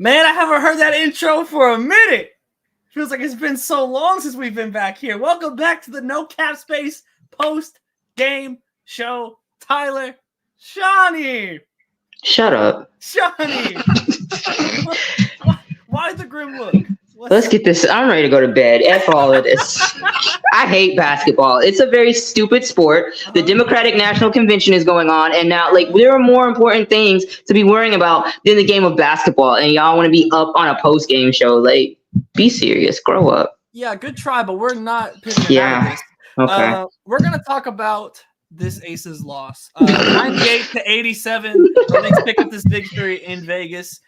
Man, I haven't heard that intro for a minute. Feels like it's been so long since we've been back here. Welcome back to the No Cap Space post-game show. Tyler, Shawnee. Shut up. Shawnee. Why the grim look? Let's get this. I'm ready to go to bed. F all of this. I hate basketball. It's a very stupid sport. The Democratic National Convention is going on, and now, there are more important things to be worrying about than the game of basketball. And y'all want to be up on a post-game show? Be serious. Grow up. Yeah, good try, but we're not pivoting out of this. Okay. We're gonna talk about this Aces loss, 98-87. The Lynx pick up this victory in Vegas.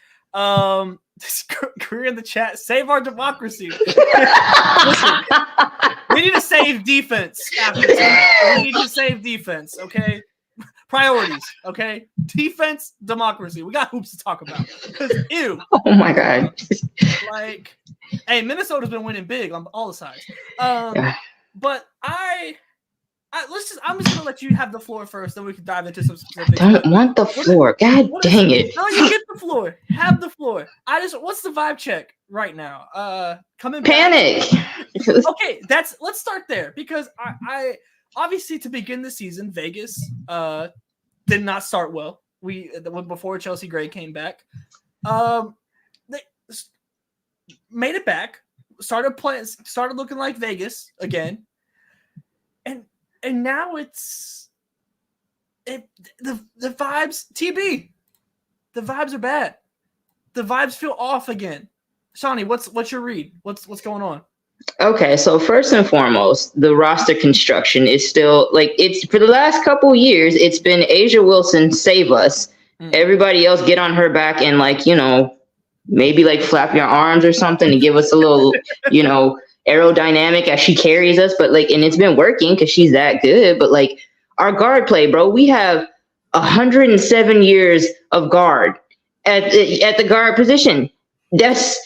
Career in the chat, save our democracy. Listen, we need to save defense after tonight. We need to save defense, okay? Priorities, okay? Defense, democracy. We got hoops to talk about. Because, ew. Oh, my God. Hey, Minnesota's been winning big on all the sides. But I'm just gonna let you have the floor first, then we can dive into some specifics. I don't want the floor. God dang it. No, you get the floor. Have the floor. What's the vibe check right now? Coming Panic. Okay, let's start there because I obviously to begin the season, Vegas did not start well. Before Chelsea Gray came back, they made it back, started looking like Vegas again. And now the vibes, TB. The vibes are bad. The vibes feel off again. Shawnee, what's your read? What's going on? Okay, so first and foremost, the roster construction is still it's for the last couple years, it's been Asia Wilson save us. Everybody else get on her back and maybe flap your arms or something to give us a little, aerodynamic as she carries us, but and it's been working because she's that good. But our guard play, bro, we have 107 years of guard at the guard position. That's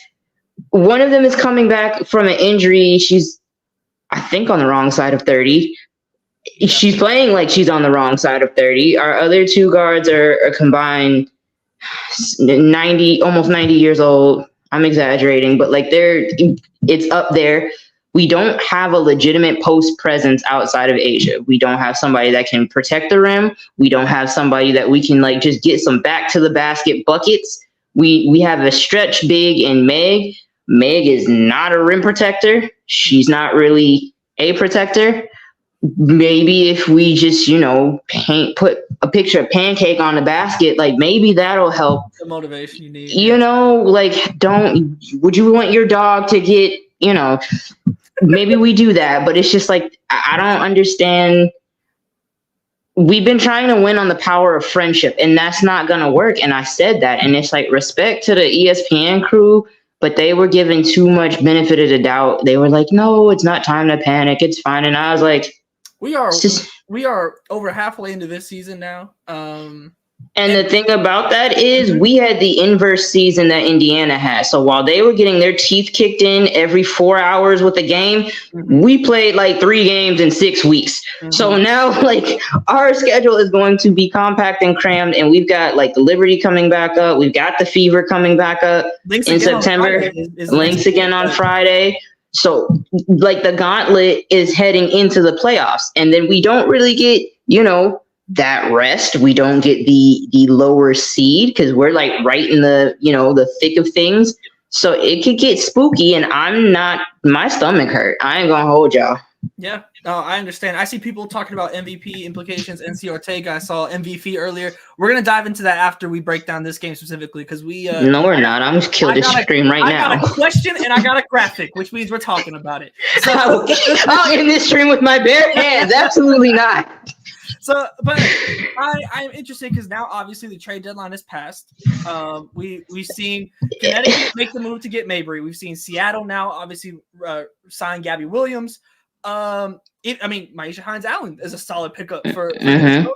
one of them is coming back from an injury. She's, I think, on the wrong side of 30. She's playing like she's on the wrong side of 30. Our other two guards are combined 90, almost 90 years old. I'm exaggerating, but it's up there. We don't have a legitimate post presence outside of Asia. We don't have somebody that can protect the rim. We don't have somebody that we can just get some back to the basket buckets. We have a stretch big in Meg. Meg is not a rim protector. She's not really a protector. Maybe if we just, put a picture of Pancake on the basket, maybe that'll help. The motivation you need. Would you want your dog to get, maybe we do that, but it's just I don't understand. We've been trying to win on the power of friendship, and that's not going to work. And I said that, and it's respect to the ESPN crew, but they were given too much benefit of the doubt. They were no, it's not time to panic. It's fine. And I was we are over halfway into this season now. And the thing about that is we had the inverse season that Indiana had. So while they were getting their teeth kicked in every 4 hours with a game, we played 3 games in 6 weeks. So now our schedule is going to be compact and crammed, and we've got the Liberty coming back up. We've got the Fever coming back up in September. Lynx again on Friday. So the gauntlet is heading into the playoffs, and then we don't really get, that rest. We don't get the lower seed because we're right in the, the thick of things. So it could get spooky, and my stomach hurt. I ain't gonna hold y'all. Yeah, no, I understand. I see people talking about MVP implications. NC Ortega, I saw MVP earlier. We're gonna dive into that after we break down this game specifically because we. No, we're not. I'm just killing this stream now. I got a question and I got a graphic, which means we're talking about it. So I'll end this stream with my bare hands. Absolutely not. So, but I'm interested because now obviously the trade deadline has passed. We've seen Connecticut make the move to get Mabry. We've seen Seattle now obviously sign Gabby Williams. Maisha Hines-Allen is a solid pickup for Minnesota.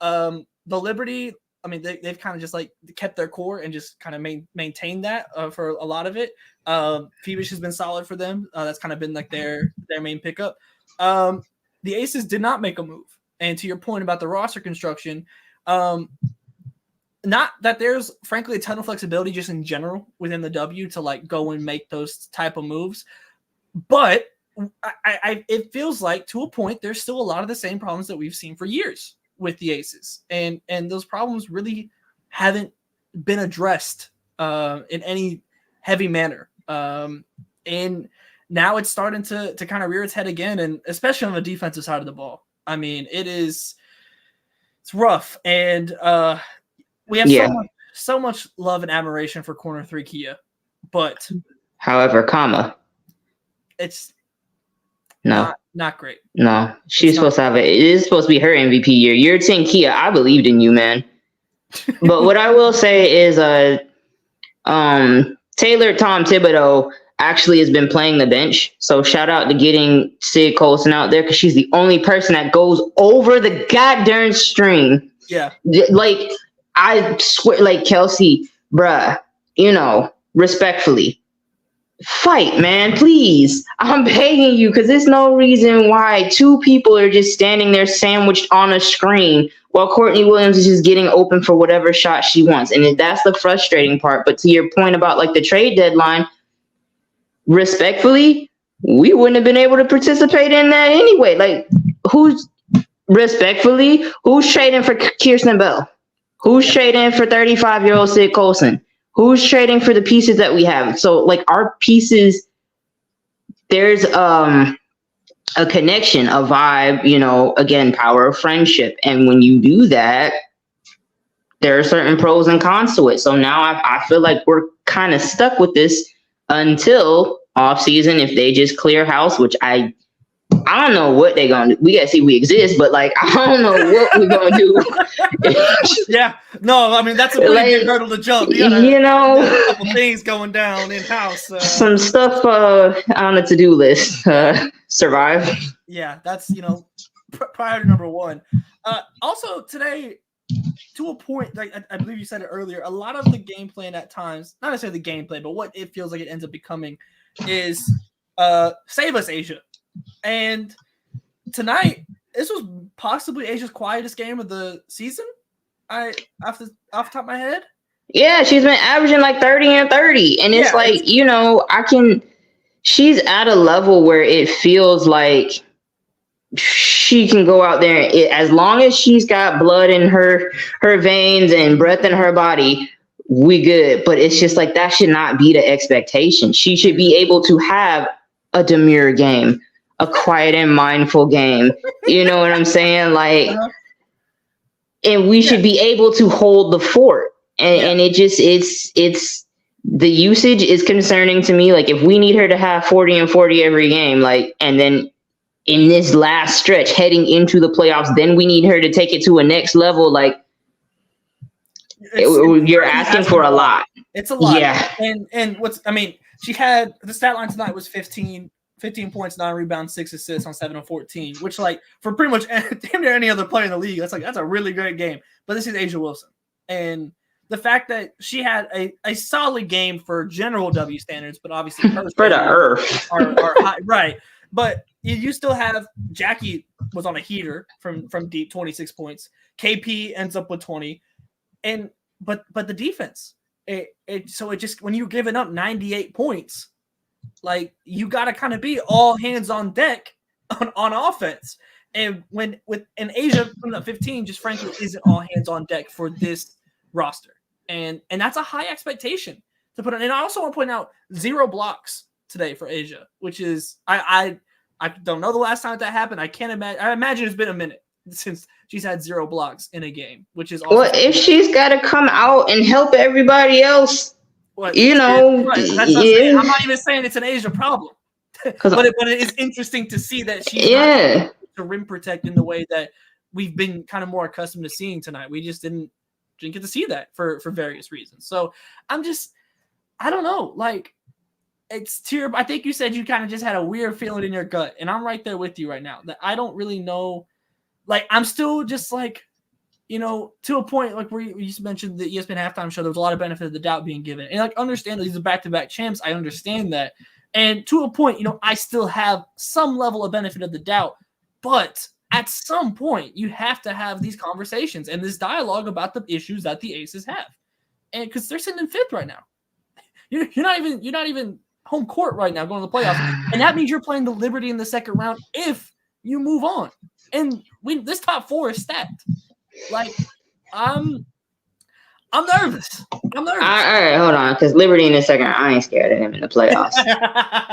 The Liberty, they've kind of just kept their core and just kind of maintained that for a lot of it. Phoebus has been solid for them. That's kind of been their main pickup. The Aces did not make a move. And to your point about the roster construction, not that there's frankly a ton of flexibility just in general within the W to like go and make those type of moves, but it feels like to a point there's still a lot of the same problems that we've seen for years with the Aces, and those problems really haven't been addressed in any heavy manner. And now it's starting to kind of rear its head again, and especially on the defensive side of the ball. I mean, it's rough, and we have so much love and admiration for corner 3 Kia, but however, it's no, not great. No, she's supposed to have it. It is supposed to be her MVP year. You're saying Kia, I believed in you, man. But what I will say is, Taylor Tom Thibodeau actually has been playing the bench. So shout out to getting Sid Colson out there, because she's the only person that goes over the goddamn string. Yeah. Like, I swear, like, Kelsey, bruh, respectfully, fight, man, please. I'm begging you, because there's no reason why 2 people are just standing there sandwiched on a screen while Courtney Williams is just getting open for whatever shot she wants. And that's the frustrating part. But to your point about like the trade deadline, respectfully, we wouldn't have been able to participate in that anyway. Like, who's trading for Kirsten Bell? Who's trading for 35-year-old Sid Colson? Who's trading for the pieces that we have? So like our pieces, there's a connection, a vibe, again, power of friendship. And when you do that, there are certain pros and cons to it. So now I feel like we're kind of stuck with this until off season. If they just clear house, which I don't know what they're gonna do. We gotta see we exist, but like I don't know what we're gonna do. Yeah, no, I mean that's a pretty big hurdle to jump. You gotta, a couple things going down in house. Some stuff on the to-do list. Survive. Yeah, that's priority number 1. Also today, to a point, like I believe you said it earlier, a lot of the game plan at times, not necessarily the gameplay, but what it feels like it ends up becoming is save us, Asia. And tonight, this was possibly Asia's quietest game of the season. Off the top of my head. Yeah, she's been averaging like 30 and 30. And it's she's at a level where it feels like she can go out there, as long as she's got blood in her veins and breath in her body, we good. But it's just like that should not be the expectation. She should be able to have a demure game, a quiet and mindful game. You know what I'm saying? Like, and we should be able to hold the fort. And it just, it's the usage is concerning to me. Like, if we need her to have 40 and 40 every game, like, and then in this last stretch heading into the playoffs, then we need her to take it to a next level. Like, you're asking for a lot. It's a lot. Yeah. And she had the stat line tonight was 15 points, 9 rebounds, 6 assists on 7 of 14, which, like, for pretty much damn near any other player in the league, that's a really great game. But this is A'ja Wilson. And the fact that she had a solid game for general W standards, but obviously her for the earth are high, right. But you still have Jackie was on a heater from deep, 26 points. KP ends up with 20. And but the defense, so it just, when you're giving up 98 points, like, you got to kind of be all hands on deck on offense. And when with an A'ja from the 15, just frankly isn't all hands on deck for this roster. And that's a high expectation to put on. And I also want to point out 0 blocks today for A'ja, which is I don't know the last time that happened. I can't imagine. I imagine it's been a minute since she's had 0 blocks in a game, which is also, well, if she's got to come out and help everybody else, right. I'm not even saying it's an A'ja problem, but it is interesting to see that she's not able to rim protect in the way that we've been kind of more accustomed to seeing tonight. We just didn't get to see that for various reasons. So I don't know, like, it's I think you said you kind of just had a weird feeling in your gut, and I'm right there with you right now that I don't really know. Like, I'm still just like, to a point, like, where you mentioned the ESPN halftime show, there was a lot of benefit of the doubt being given. And, like, understand that these are back-to-back champs. I understand that. And to a point, I still have some level of benefit of the doubt. But at some point you have to have these conversations and this dialogue about the issues that the Aces have, and because they're sitting in 5th right now. You're not even home court right now going to the playoffs, and that means you're playing the Liberty in the second round if you move on. And this top 4 is stacked. Like, I'm nervous. All right, hold on, because Liberty in the second round, I ain't scared of him in the playoffs.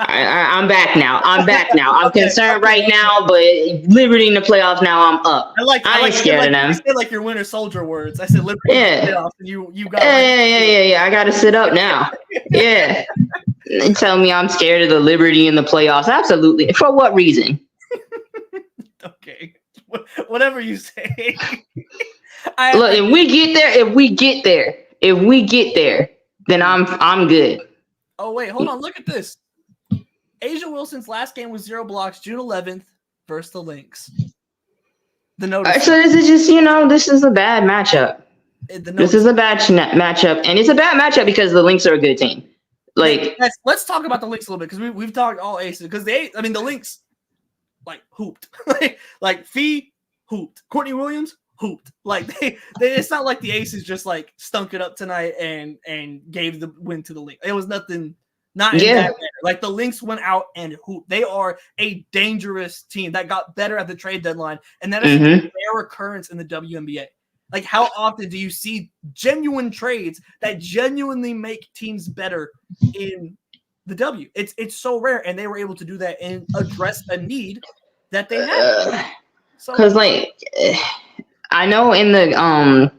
I'm back now. I'm concerned right now, but Liberty in the playoffs now, I'm up. I ain't scared of them. I said like your Winter Soldier words. I said Liberty in the playoffs, and you got yeah. I got to sit up now. Yeah. They tell me I'm scared of the Liberty in the playoffs. Absolutely. For what reason? Okay. Whatever you say. Look, if we get there, then I'm good. Oh wait, hold on. Look at this. A'ja Wilson's last game was 0 blocks, June 11th versus the Lynx. The notice. So this is just, this is a bad matchup. This is a bad matchup, and it's a bad matchup because the Lynx are a good team. Like, let's talk about the Lynx a little bit because we've talked all Aces because the Lynx like hooped like Fee hooped, Courtney Williams hooped. Like they it's not like the Aces just like stunk it up tonight and gave the win to the Lynx. It was nothing. Not in that manner. Like the Lynx went out and hooped. They are a dangerous team that got better at the trade deadline, and that is a rare occurrence in the WNBA. Like, how often do you see genuine trades that genuinely make teams better in the W? It's so rare, and they were able to do that and address a need that they had. Because I know in the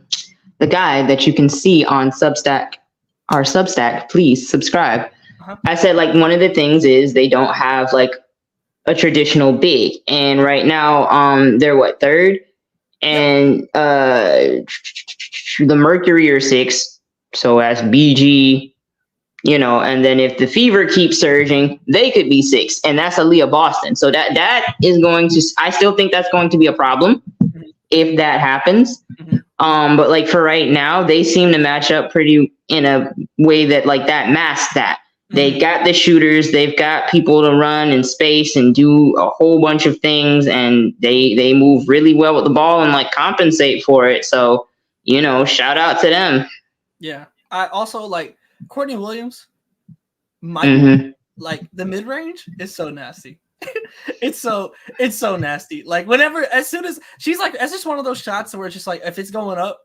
guide that you can see on our Substack, please subscribe. I said one of the things is they don't have a traditional big, and right now they're third, and the Mercury are 6th, so that's BG, and then if the Fever keeps surging, they could be 6th, and that's Aaliyah Boston. So that is going to, I still think that's going to be a problem if that happens. But for right now, they seem to match up pretty in a way that that masks that. They got the shooters, they've got people to run in space and do a whole bunch of things, and they move really well with the ball and compensate for it. So, shout out to them. Yeah. I also Courtney Williams. The mid range is so nasty. it's so nasty. As soon as she's it's just one of those shots where it's just if it's going up,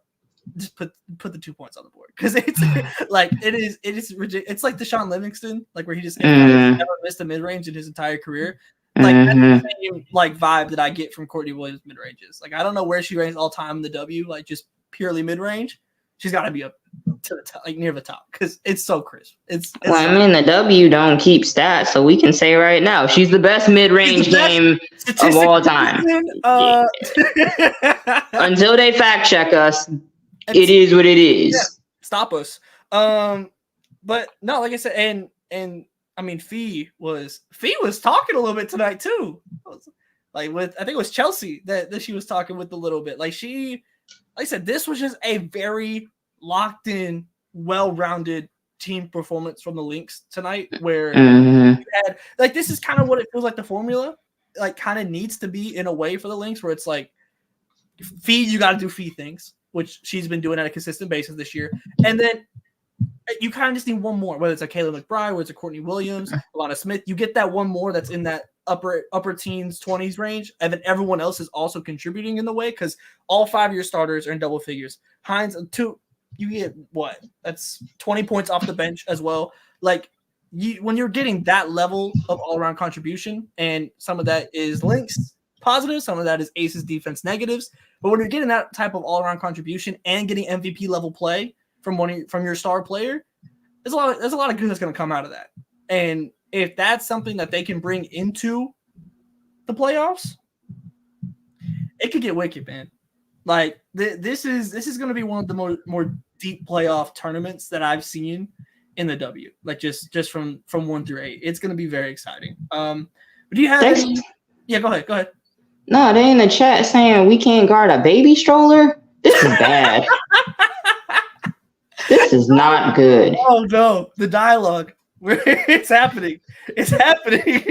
just put the 2 points on the board because it's it is ridiculous. It's like Deshaun Livingston, where he just never missed a mid range in his entire career. That's the same vibe that I get from Courtney Williams mid ranges. I don't know where she ranks all time in the W, just purely mid range. She's got to be up to the top, near the top, because it's so crisp. The W don't keep stats, so we can say right now she's the best mid-range game of all time. Until they fact check us, it is what it is. Yeah, stop us. But no, like I said, and I mean, Fee was talking a little bit tonight too. With I think it was Chelsea that she was talking with a little bit. Like I said, this was just a very locked in, well-rounded team performance from the Lynx tonight, where you had this is kind of what it feels like the formula kind of needs to be in a way for the Lynx, where it's Fee, you got to do Fee things, which she's been doing on a consistent basis this year. And then you kind of just need one more, whether it's a Kayla McBride, whether it's a Courtney Williams, Alana Smith. You get that one more that's in that upper teens, 20s range, and then everyone else is also contributing in the way because all 5 of your starters are in double figures. Hines, 2, you get what? That's 20 points off the bench as well. When you're getting that level of all-around contribution, and some of that is Lynx positives, some of that is Aces defense negatives, but when you're getting that type of all-around contribution and getting MVP level play from your star player, there's a lot of good that's going to come out of that. And if that's something that they can bring into the playoffs, it could get wicked, man. This is going to be one of the more deep playoff tournaments that I've seen in the W. Just from 1 through 8, it's going to be very exciting. But do you have any? Yeah, go ahead. No, they in the chat saying we can't guard a baby stroller. This is bad. This is not good. Oh no, the dialogue. It's happening. It's happening.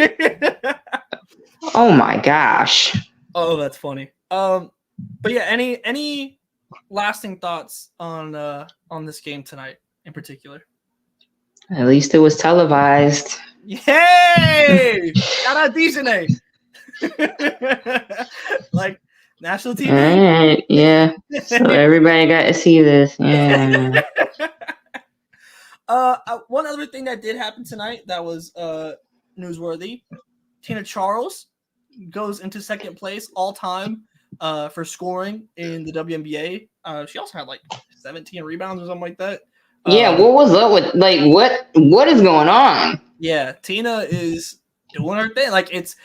Oh my gosh. Oh, that's funny. But yeah, any lasting thoughts on this game tonight in particular? At least it was televised. Yay! Shout out Dijonay. Like national All TV. right, yeah. So everybody got to see this. Yeah. One other thing that did happen tonight that was newsworthy. Tina Charles goes into second place all time for scoring in the WNBA. She also had like 17 rebounds or something like that. Yeah, what was up with like what is going on? Yeah, Tina is doing her thing. Like it's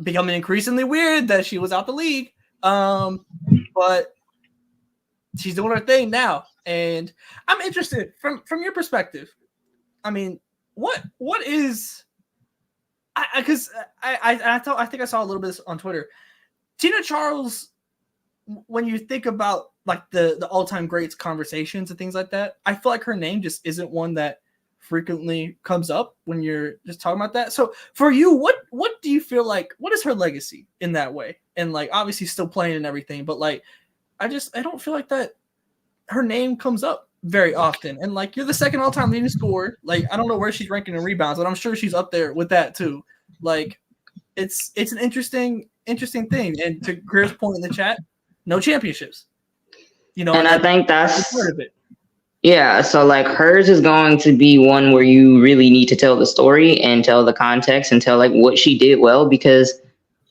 becoming increasingly weird that she was out the league. But she's doing her thing now. And I'm interested from your perspective. I mean, what is because I think I saw a little bit on Twitter. Tina Charles, when you think about like the all-time greats conversations and things like that, I feel like her name just isn't one that frequently comes up when you're just talking about that. So for you, what do you feel like, what is her legacy in that way? And like obviously still playing and everything, but like I don't feel like that her name comes up very often. And like you're the second all-time leading scorer. Like I don't know where she's ranking in rebounds, but I'm sure she's up there with that too. Like it's an interesting thing. And to Greer's point in the chat, no championships. You know, and I think that's part of it. Yeah, so like hers is going to be one where you really need to tell the story and tell the context and tell like what she did well, because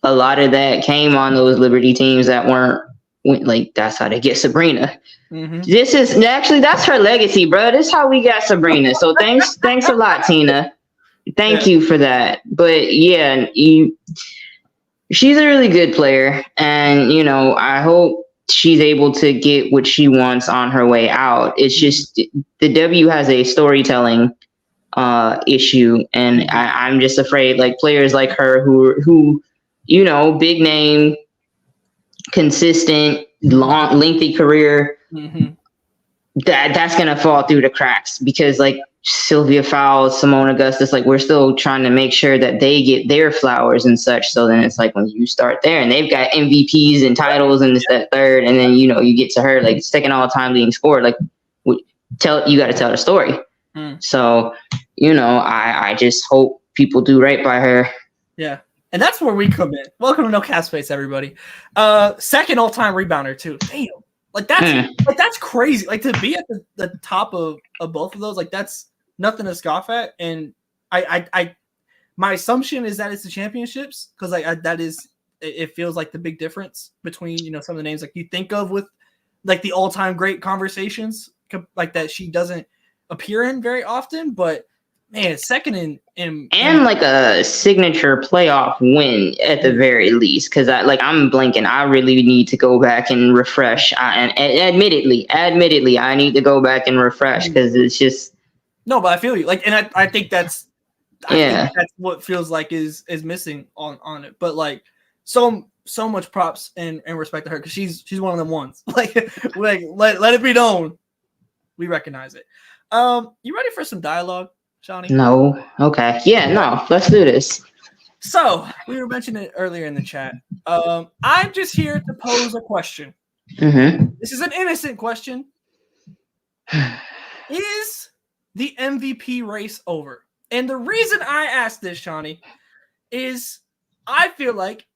a lot of that came on those Liberty teams that weren't like, that's how they get Sabrina. Mm-hmm. This is actually, that's her legacy, bro. This is how we got Sabrina. So thanks a lot, Tina. Thank you for that. But yeah, she's a really good player, and you know, I hope she's able to get what she wants on her way out. It's just the W has a storytelling issue, and I'm just afraid like players like her who you know, big name, consistent, lengthy career, that's gonna fall through the cracks, because like Sylvia Fowles, Simone Augustus, like we're still trying to make sure that they get their flowers and such. So then it's like when you start there and they've got MVPs and titles and this, that, third, and then, you know, you get to her, like second all-time leading scorer, like you got to tell the story. So, you know, I just hope people do right by her. Yeah. And that's where we come in. Welcome to No Cap Space, everybody. Second all-time rebounder too. Damn. Like that's crazy. Like to be at the top of both of those, like that's nothing to scoff at. And I my assumption is that it's the championships, because like that is, it feels like the big difference between, you know, some of the names like you think of with like the all-time great conversations like that she doesn't appear in very often. But man, second in like a signature playoff win at the very least, because I'm blanking. I really need to go back and refresh. And admittedly, I need to go back and refresh, because it's just no. But I feel you. Like, and I think that's think that's what feels like is missing on it. But like so much props and respect to her, because she's one of them ones. like let it be known, we recognize it. You ready for some dialogue, Shawnee? No. Okay. Yeah, no. Let's do this. So, we were mentioning it earlier in the chat. I'm just here to pose a question. This is an innocent question. Is the MVP race over? And the reason I asked this, Shawnee, is I feel like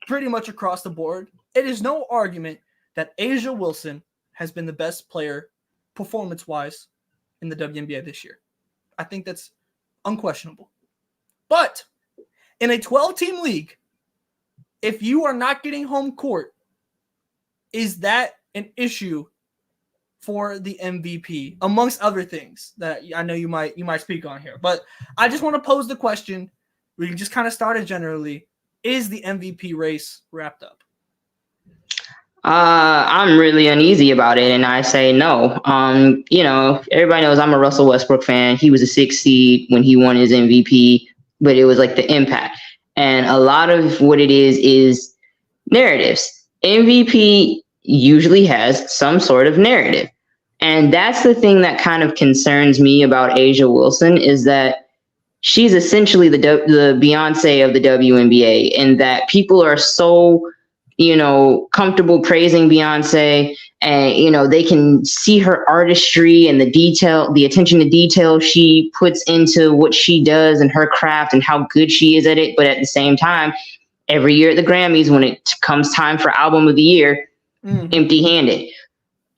pretty much across the board, it is no argument that Asia Wilson has been the best player performance-wise in the WNBA this year. I think that's unquestionable. But in a 12-team league, if you are not getting home court, is that an issue for the MVP, amongst other things that I know you might speak on here? But I just want to pose the question. We can just kind of start it generally. Is the MVP race wrapped up? I'm really uneasy about it, and I say no. You know, everybody knows I'm a Russell Westbrook fan. He was a 6th seed when he won his MVP, but it was like the impact. And a lot of what it is narratives. MVP usually has some sort of narrative. And that's the thing that kind of concerns me about Asia Wilson, is that she's essentially the Beyonce of the WNBA, and that people are so, comfortable praising Beyonce, and, they can see her artistry and the attention to detail she puts into what she does and her craft and how good she is at it. But at the same time, every year at the Grammys, when it comes time for album of the year, empty handed.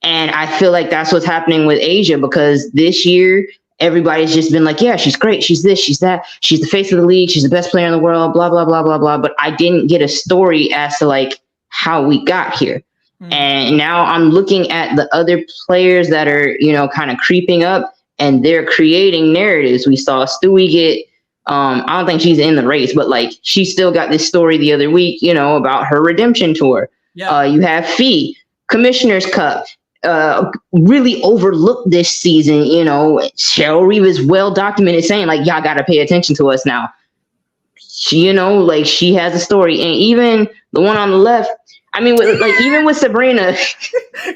And I feel like that's what's happening with Asia, because this year, everybody's just been like, yeah, she's great. She's this, she's that. She's the face of the league. She's the best player in the world, blah, blah, blah, blah, blah. But I didn't get a story as to like how we got here. And now I'm looking at the other players that are, kind of creeping up, and they're creating narratives. We saw Stewie get, I don't think she's in the race, but like she still got this story the other week, about her redemption tour. Yeah. You have Fee, Commissioner's Cup. Really overlooked this season. Cheryl Reeve is well documented saying like, y'all got to pay attention to us now. She, like she has a story. And even the one on the left, I mean, even with Sabrina.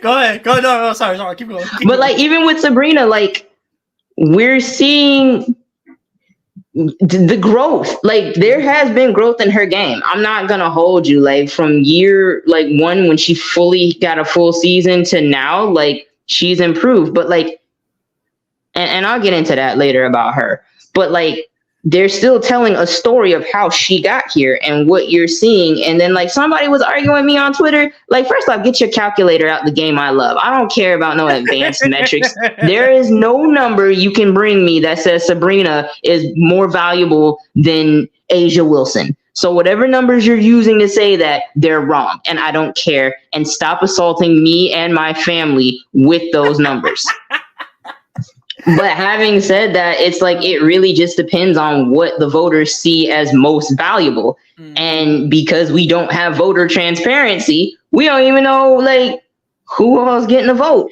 Go ahead. No, sorry. Keep going. Even with Sabrina, like we're seeing the growth. Like there has been growth in her game. I'm not gonna hold you, like from year like one when she fully got a full season to now, like she's improved. But like, and I'll get into that later about her, but like they're still telling a story of how she got here and what you're seeing. And then like somebody was arguing with me on Twitter, like, first off, get your calculator out the game I love. I don't care about no advanced metrics. There is no number you can bring me that says Sabrina is more valuable than Asia Wilson. So whatever numbers you're using to say that, they're wrong. And I don't care. And stop assaulting me and my family with those numbers. But having said that, it's like it really just depends on what the voters see as most valuable. And because we don't have voter transparency, we don't even know like who else getting a vote.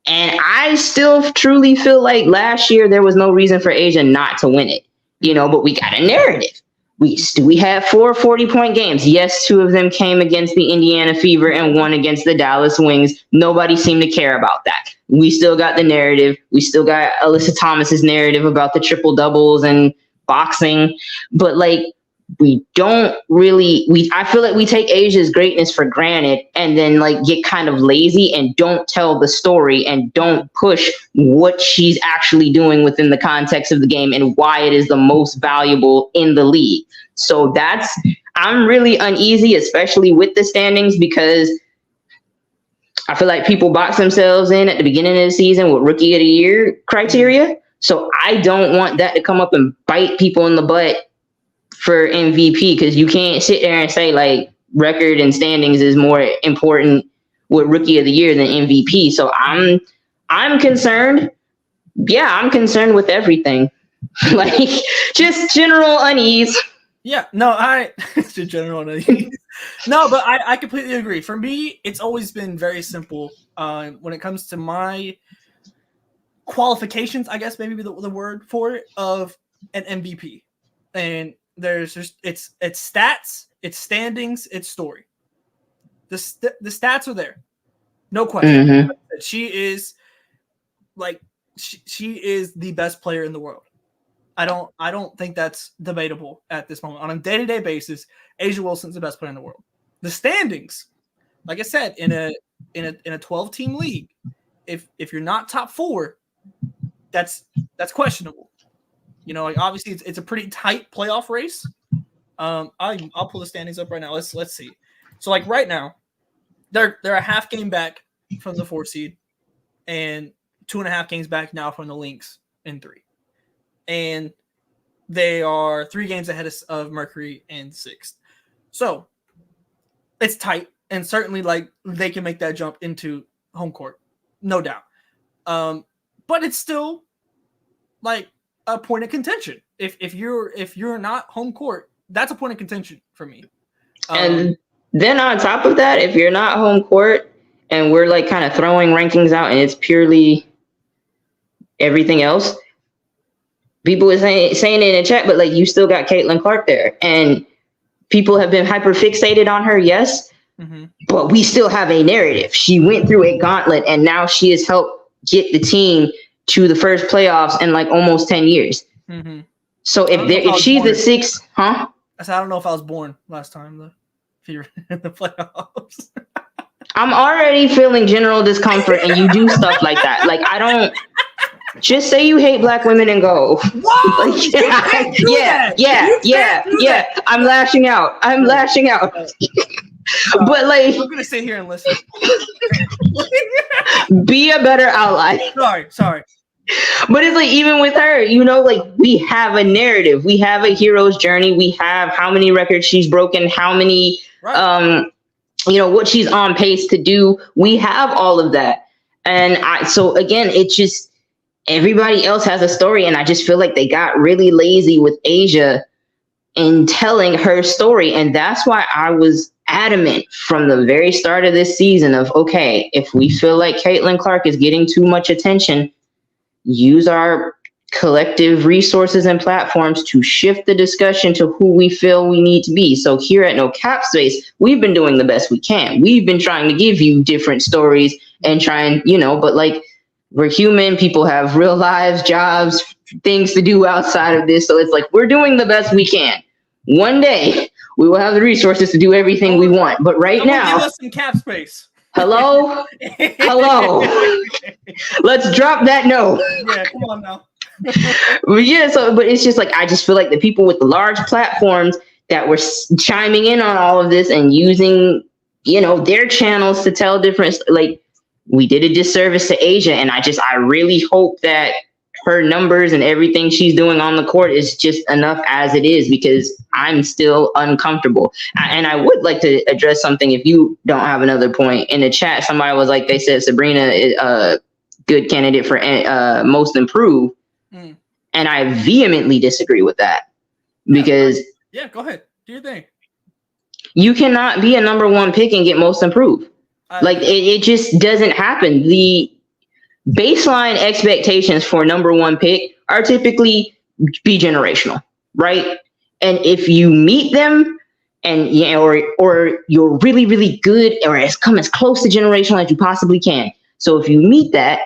And I still truly feel like last year there was no reason for Asia not to win it, but we got a narrative. We had 4 40-point games. Yes, 2 of them came against the Indiana Fever and 1 against the Dallas Wings. Nobody seemed to care about that. We still got the narrative. We still got Alyssa Thomas's narrative about the triple doubles and boxing. But like, we don't really, I feel like we take Asia's greatness for granted and then like get kind of lazy and don't tell the story and don't push what she's actually doing within the context of the game and why it is the most valuable in the league. So I'm really uneasy, especially with the standings, because I feel like people box themselves in at the beginning of the season with Rookie of the Year criteria. So I don't want that to come up and bite people in the butt for MVP, because you can't sit there and say like record and standings is more important with Rookie of the Year than MVP. So I'm concerned. Yeah, I'm concerned with everything. Like just general unease. Yeah, no, it's a general unease. No, but I completely agree. For me, it's always been very simple when it comes to my qualifications, I guess maybe the word for it, of an MVP. And there's just it's stats, it's standings, it's story. The stats are there, no question. Mm-hmm. She is like she is the best player in the world. I don't think that's debatable at this moment. On a day-to-day basis, Asia Wilson's the best player in the world. The standings, like I said, in a 12-team league, if you're not top 4, that's questionable. Like obviously it's a pretty tight playoff race. I'll pull the standings up right now. Let's see. So like right now, they're a half game back from the 4 seed, and 2.5 games back now from the Lynx in 3, and they are 3 games ahead of Mercury in 6th. So it's tight, and certainly like they can make that jump into home court, no doubt. But it's still like a point of contention. If you're not home court, that's a point of contention for me. And then on top of that, if you're not home court and we're like kind of throwing rankings out and it's purely everything else, people are saying it in the chat, but like you still got Caitlin Clark there, and people have been hyper fixated on her. Yes. Mm-hmm. But we still have a narrative. She went through a gauntlet, and now she has helped get the team to the first playoffs in like almost 10 years. Mm-hmm. So if she's the 6th, huh? I said I don't know if I was born last time though. If you're in the playoffs. I'm already feeling general discomfort, and you do stuff like that. Like, I don't. Just say you hate black women and go. Whoa! Like, yeah. I'm lashing out. But like, I'm gonna sit here and listen. Be a better ally. Sorry. But it's like, even with her, like, we have a narrative, we have a hero's journey, we have how many records she's broken, how many, what she's on pace to do. We have all of that. And so again, it's just, everybody else has a story, and I just feel like they got really lazy with Asia in telling her story. And that's why I was adamant from the very start of this season of, okay, if we feel like Caitlin Clark is getting too much attention, use our collective resources and platforms to shift the discussion to who we feel we need to be. So here at No Cap Space, we've been doing the best we can. We've been trying to give you different stories and trying, but like, we're human. People have real lives, jobs, things to do outside of this. So it's like, we're doing the best we can. One day we will have the resources to do everything we want. But right now, give us some cap space. Hello. Let's drop that note. Yeah, come on now. But it's just like, I just feel like the people with the large platforms that were chiming in on all of this and using, their channels to tell different, like, we did a disservice to Asia. And I really hope that her numbers and everything she's doing on the court is just enough as it is, because I'm still uncomfortable. And I would like to address something, if you don't have another point. In the chat, somebody was like, they said Sabrina is a good candidate for most improved. And I vehemently disagree with that, because yeah, go ahead, do your thing. You cannot be a number 1 pick and get most improved. Like, it just doesn't happen. The baseline expectations for number 1 pick are typically be generational, right? And if you meet them, and or you're really, really good, or come as close to generational as you possibly can. So if you meet that,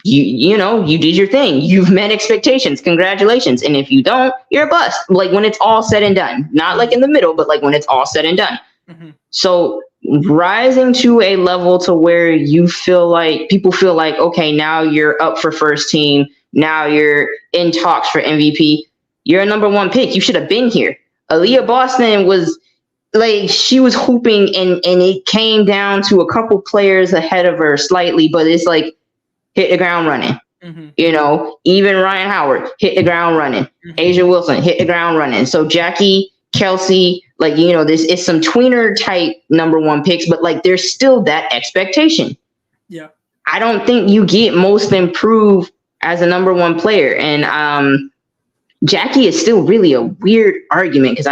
you did your thing. You've met expectations. Congratulations. And if you don't, you're a bust. Like, when it's all said and done, not like in the middle, but like when it's all said and done. Mm-hmm. So rising to a level to where people feel like, okay, now you're up for first team. Now you're in talks for MVP. You're a number 1 pick. You should have been here. Aaliyah Boston was like, she was hooping, and it came down to a couple players ahead of her slightly, but it's like, hit the ground running. Mm-hmm. Even Ryan Howard hit the ground running. Mm-hmm. Asia Wilson hit the ground running. So Jackie, Kelsey, like, this is some tweener type number 1 picks, but like, there's still that expectation. Yeah. I don't think you get most improved as a number 1 player. And Jackie is still really a weird argument, because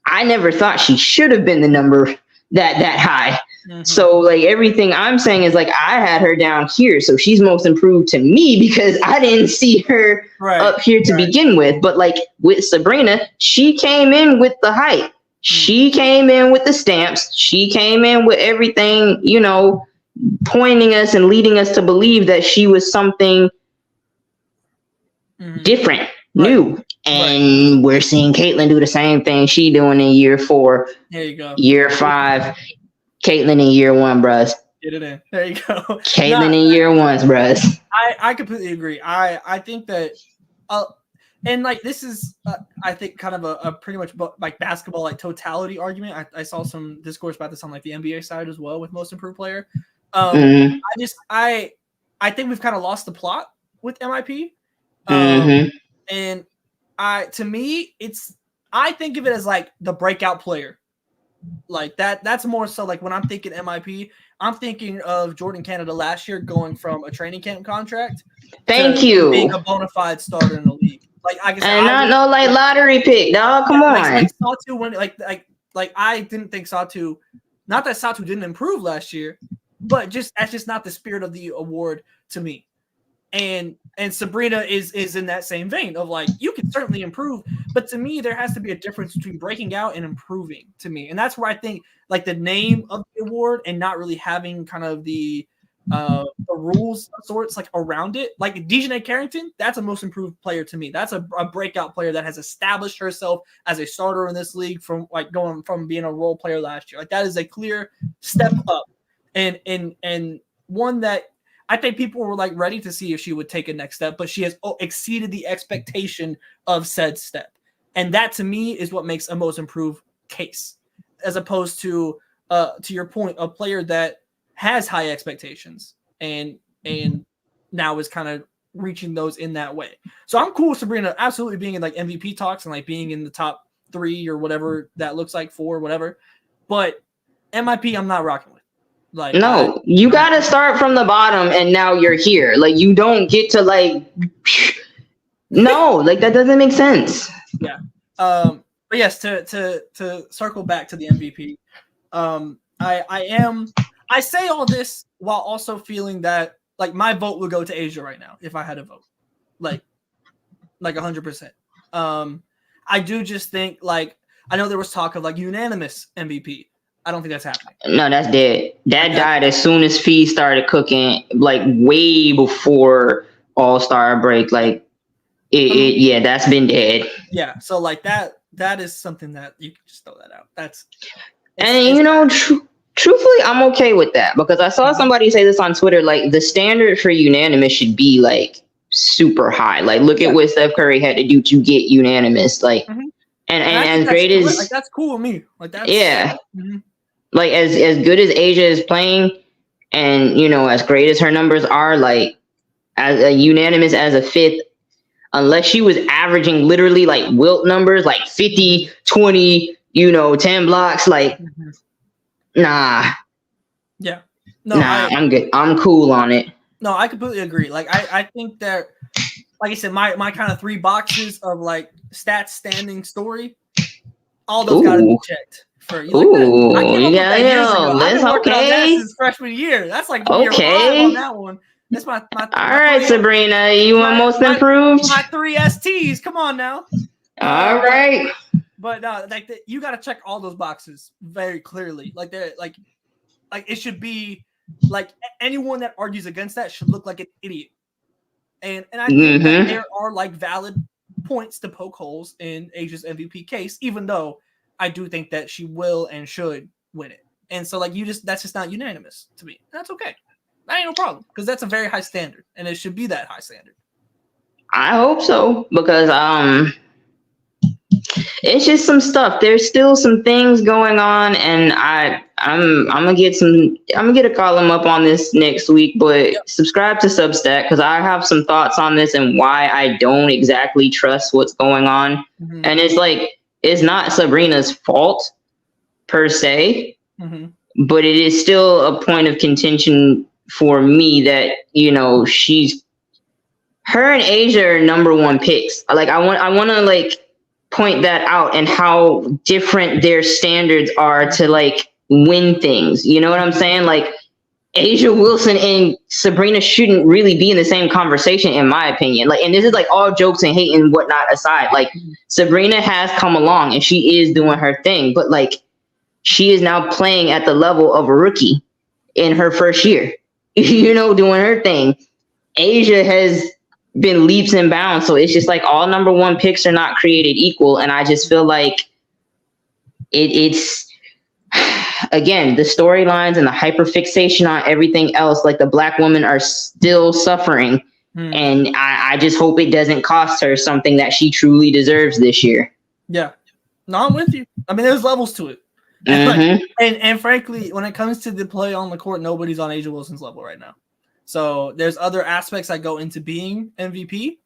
I never thought she should have been the number that high. Mm-hmm. So like, everything I'm saying is like, I had her down here, so she's most improved to me, because I didn't see her up here to begin with. But like, with Sabrina, she came in with the hype. She came in with the stamps. She came in with everything, pointing us and leading us to believe that she was something different, new. And we're seeing Caitlin do the same thing she doing in year 4. There you go. Year 5. Caitlin in year 1, bruh. Get it in. There you go. Caitlin in year 1, bruh. I completely agree. I think that, and like, this is, I think, kind of a pretty much like basketball, like, totality argument. I saw some discourse about this on like the NBA side as well with most improved player. I think we've kind of lost the plot with MIP. And to me, I think of it as like the breakout player. Like that's more so like, when I'm thinking MIP, I'm thinking of Jordan Canada last year going from a training camp contract to being a bona fide starter in the league. Like, I guess, and not no like lottery pick, dog. Come on. Like Satu, when like I didn't think Satu, not that Satu didn't improve last year, but that's just not the spirit of the award to me. And Sabrina is in that same vein of like, you can certainly improve, but to me, there has to be a difference between breaking out and improving, to me. And that's where I think like the name of the award and not really having kind of the the rules sorts like around it. Like Dejanay Carrington, that's a most improved player to me. That's a breakout player that has established herself as a starter in this league from like going from being a role player last year. Like that is a clear step up, and one that I think people were like ready to see if she would take a next step, but she has exceeded the expectation of said step. And that to me is what makes a most improved case, as opposed to your point, a player that has high expectations and now is kind of reaching those in that way. So I'm cool with Sabrina absolutely being in like MVP talks and like being in the top 3 or whatever that looks like, 4, whatever. But MIP, I'm not rocking with. Like, no, you got to start from the bottom and now you're here. Like you don't get to like, no, like that doesn't make sense. Yeah. But yes, to circle back to the MVP, I say all this while also feeling that like my vote would go to Asia right now if I had a vote, like 100%. I do just think like I know there was talk of like unanimous MVP. I don't think that's happening. No, that's dead. That died as soon as Fee started cooking, like way before All-Star break. Like yeah, that's been dead. Yeah, so like that is something that you can just throw that out. Truthfully, I'm okay with that because I saw somebody say this on Twitter. Like the standard for unanimous should be like super high. Like look at what Steph Curry had to do to get unanimous. Like, and as great as like that's cool with me. Like that's like as good as Asia is playing, and as great as her numbers are, like as a unanimous as a 5th. Unless she was averaging literally like Wilt numbers, like 50, 20, 10 blocks, like, nah. Yeah. No, I'm good. I'm cool on it. No, I completely agree. Like, I think that, like I said, my kind of 3 boxes of like stats, standing, story, all those got to be checked. For you like that? I came up with that years ago. I've been working on that since freshman year. That's like year 5 on that one. That's my all right, Sabrina. You want most improved? My 3 STs. Come on now. All right. But like you got to check all those boxes very clearly. Like they're like it should be like anyone that argues against that should look like an idiot. And I think that there are like valid points to poke holes in Asia's MVP case, even though I do think that she will and should win it. And so like that's just not unanimous to me. That's okay. That ain't no problem because that's a very high standard, and it should be that high standard. I hope so because it's just some stuff. There's still some things going on, and I'm gonna get a column up on this next week. But subscribe to Substack because I have some thoughts on this and why I don't exactly trust what's going on. And it's like it's not Sabrina's fault per se, but it is still a point of contention for me that her and Asia are number 1 picks. Like I want to like point that out and how different their standards are to like win things. You know what I'm saying? Like Asia Wilson and Sabrina shouldn't really be in the same conversation, in my opinion. Like, and this is like all jokes and hate and whatnot aside. Like Sabrina has come along and she is doing her thing, but like she is now playing at the level of a rookie in her first year. Doing her thing. Asia has been leaps and bounds. So it's just like all number 1 picks are not created equal. And I just feel like it's again, the storylines and the hyperfixation on everything else, like the Black women are still suffering. And I just hope it doesn't cost her something that she truly deserves this year. Yeah. No, I'm with you. I mean, there's levels to it. And frankly, when it comes to the play on the court, nobody's on Asia Wilson's level right now. So there's other aspects that go into being MVP,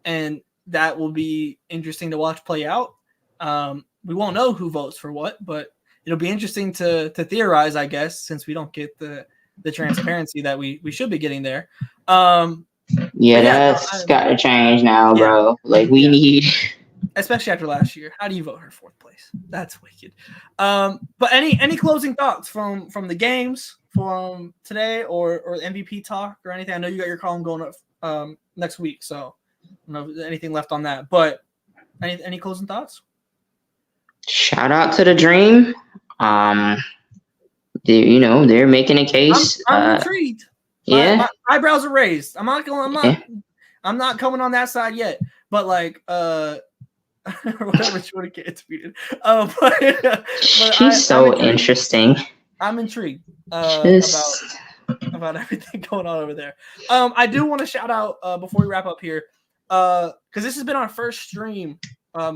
and that will be interesting to watch play out. We won't know who votes for what, but it'll be interesting to theorize, I guess, since we don't get the transparency that we should be getting there. That's got to change now, bro. Like we need. Especially after last year. How do you vote her 4th place? That's wicked. But any closing thoughts from the games from today or MVP talk or anything? I know you got your column going up next week, so I don't know if there's anything left on that. But any closing thoughts? Shout out to the Dream. They're making a case. I'm intrigued. Yeah. My eyebrows are raised. I'm not coming on that side yet. But like whatever Jordan get tweeted. But She's so interesting. I'm intrigued Just about everything going on over there. I do want to shout out before we wrap up here, because this has been our first stream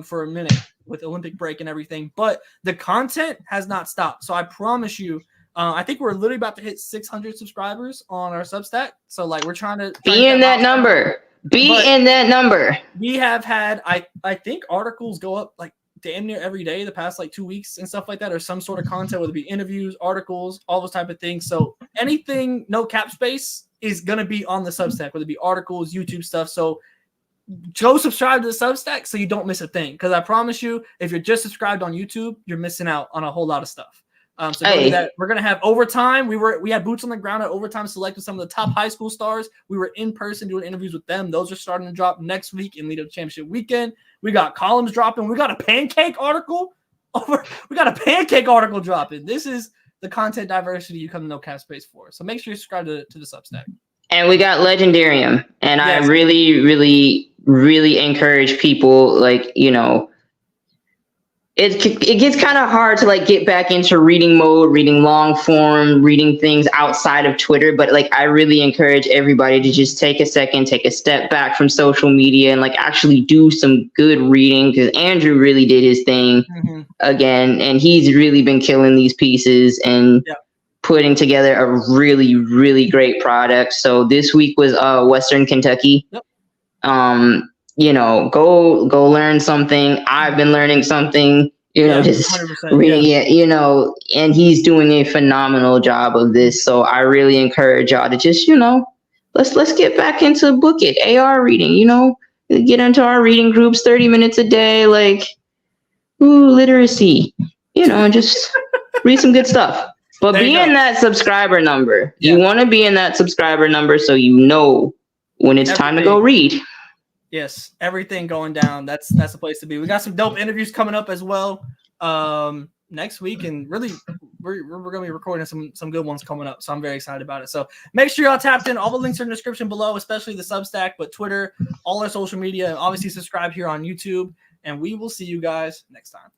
for a minute with Olympic break and everything, but the content has not stopped. So I promise you, I think we're literally about to hit 600 subscribers on our Substack. So like we're trying to be in that number. In that number. We have had, I think articles go up like damn near every day the past like 2 weeks and stuff like that, or some sort of content, whether it be interviews, articles, all those type of things. So anything no cap space is going to be on the Substack, whether it be articles, YouTube stuff. So go subscribe to the Substack so you don't miss a thing. Because I promise you, if you're just subscribed on YouTube, you're missing out on a whole lot of stuff. So go do that. We're gonna have overtime. We had boots on the ground at overtime, selected some of the top high school stars. We were in person doing interviews with them. Those are starting to drop next week in lead up championship weekend. We got columns dropping. We got a pancake article dropping. This is the content diversity you come to No Cap Space for. So make sure you subscribe to the Substack. And we got Legendarium, and yes. I really, really, really encourage people, like, you know. It gets kind of hard to like get back into reading mode, reading long form, reading things outside of Twitter. But like, I really encourage everybody to just take a second, take a step back from social media and like actually do some good reading, because Andrew really did his thing again. And he's really been killing these pieces and putting together a really, really great product. So this week was Western Kentucky. Yep. You know, go learn something. I've been learning something, you know, just reading it, you know, and he's doing a phenomenal job of this. So I really encourage y'all to just, you know, let's get back into book it, AR reading, you know, get into our reading groups, 30 minutes a day, like, literacy, you know, and just read some good stuff. But be in that subscriber number. Yeah. You want to be in that subscriber number so you know when it's time to go read. Yes, everything going down. That's the place to be. We got some dope interviews coming up as well next week, and really we're gonna be recording some good ones coming up. So I'm very excited about it. So make sure y'all tapped in. All the links are in the description below, especially the Substack, but Twitter, all our social media, and obviously subscribe here on YouTube. And we will see you guys next time.